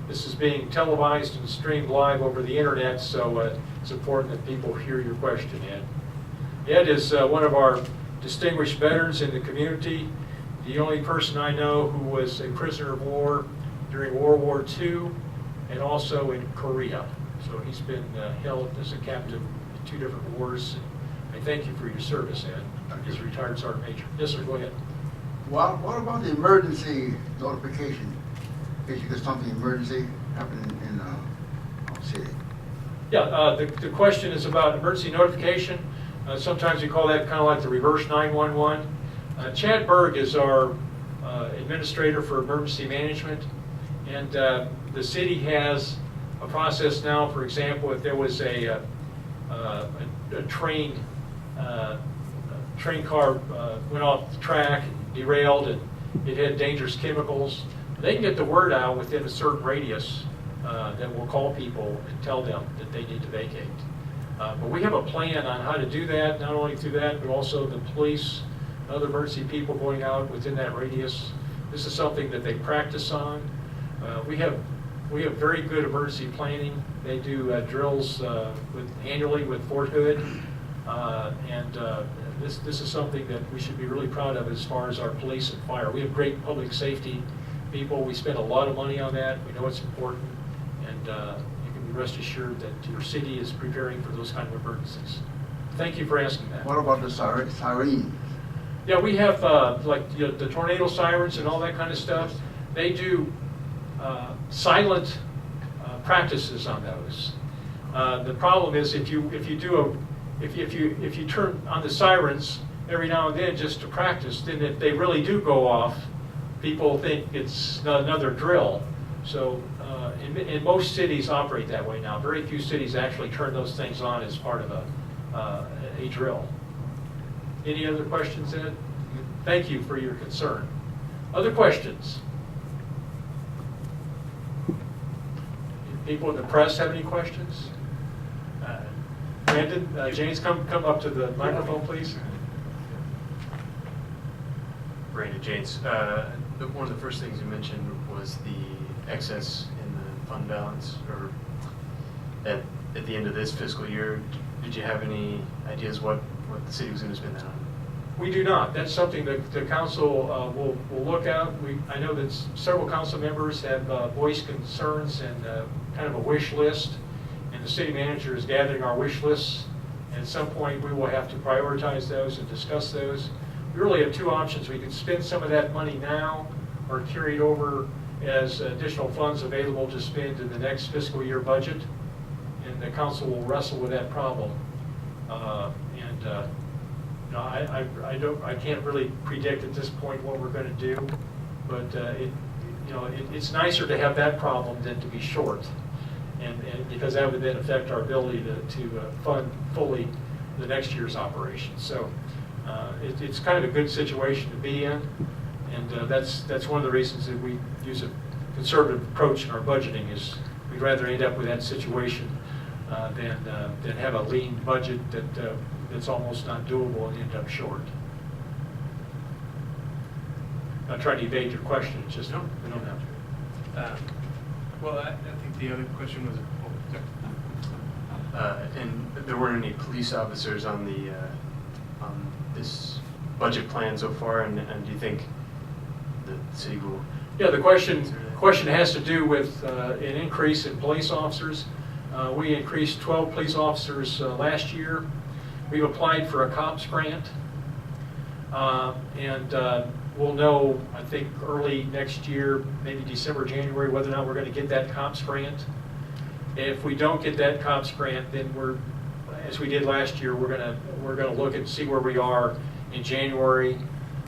This is being televised and streamed live over the internet, so it's important that people hear your question, Ed. Ed is one of our distinguished veterans in the community, the only person I know who was a prisoner of war during World War II and also in Korea. So he's been held as a captive in 2 different wars. I thank you for your service, Ed. He's a retired sergeant major. Yes, sir, go ahead. Well, what about the emergency notification? Basically, something emergency happening in our city. Yeah, the question is about emergency notification. Sometimes we call that kind of like the reverse 911. Chad Berg is our administrator for emergency management, and the city has a process now. For example, if there was a train car went off the track, and derailed, and it had dangerous chemicals, they can get the word out within a certain radius that will call people and tell them that they need to vacate. But we have a plan on how to do that, not only through that, but also the police, other emergency people going out within that radius. This is something that they practice on. We have very good emergency planning. They do drills annually with Fort Hood, and this is something that we should be really proud of as far as our police and fire. We have great public safety people. We spend a lot of money on that. We know it's important, and you can be rest assured that your city is preparing for those kind of emergencies. Thank you for asking that. What about the sirens? Yeah, we have like the tornado sirens and all that kind of stuff. They do silent practices on those. The problem is if you turn on the sirens every now and then just to practice, then if they really do go off, people think it's another drill. So in most cities operate that way now. Very few cities actually turn those things on as part of a drill. Any other questions, Ed? Thank you for your concern. Other questions? People in the press have any questions? Brandon, James, come up to the microphone, please. Brandon James. One of the first things you mentioned was the excess in the fund balance, or at the end of this fiscal year. Did you have any ideas what the city was going to spend that on? We do not. That's something that the council will look at. I know that several council members have voiced concerns and kind of a wish list, and the city manager is gathering our wish lists. And at some point, we will have to prioritize those and discuss those. We really have 2 options. We can spend some of that money now or carry it over as additional funds available to spend in the next fiscal year budget, and the council will wrestle with that problem. I can't really predict at this point what we're going to do, but it's nicer to have that problem than to be short, and because that would then affect our ability to fund fully the next year's operation. So it's kind of a good situation to be in, and that's one of the reasons that we use a conservative approach in our budgeting. Is we'd rather end up with that situation than have a lean budget that's almost not doable and end up short. Not trying to evade your question, it's just, no, we don't have to. Well, I think the other question was, And there weren't any police officers on this budget plan so far, and do you think the city will? Yeah, the question has to do with an increase in police officers. We increased 12 police officers last year. We've applied for a COPS grant, and we'll know, I think, early next year, maybe December, January, whether or not we're going to get that COPS grant. If we don't get that COPS grant, then as we did last year, we're going to look and see where we are in January,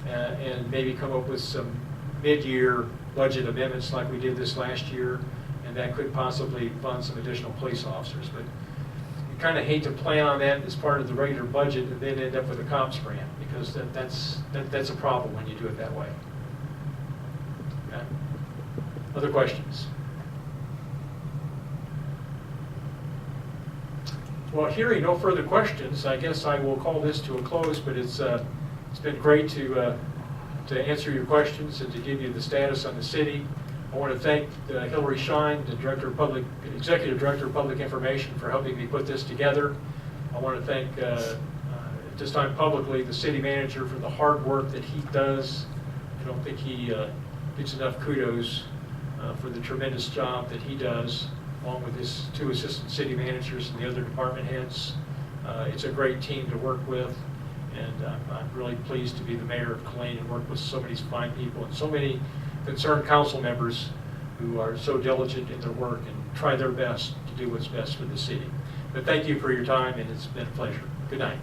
and maybe come up with some mid-year budget amendments like we did this last year, and that could possibly fund some additional police officers. But you kind of hate to plan on that as part of the regular budget and then end up with a COPS grant, because that's a problem when you do it that way. Okay? Other questions? Well, hearing no further questions, I guess I will call this to a close, but it's been great to answer your questions and to give you the status on the city. I want to thank Hillary Shine, the Executive Director of Public Information, for helping me put this together. I want to thank, at this time publicly, the city manager for the hard work that he does. I don't think he gets enough kudos for the tremendous job that he does, along with his 2 assistant city managers and the other department heads. It's a great team to work with, and I'm really pleased to be the mayor of Killeen and work with so many fine people and so many concerned council members who are so diligent in their work and try their best to do what's best for the city. But thank you for your time, and it's been a pleasure. Good night.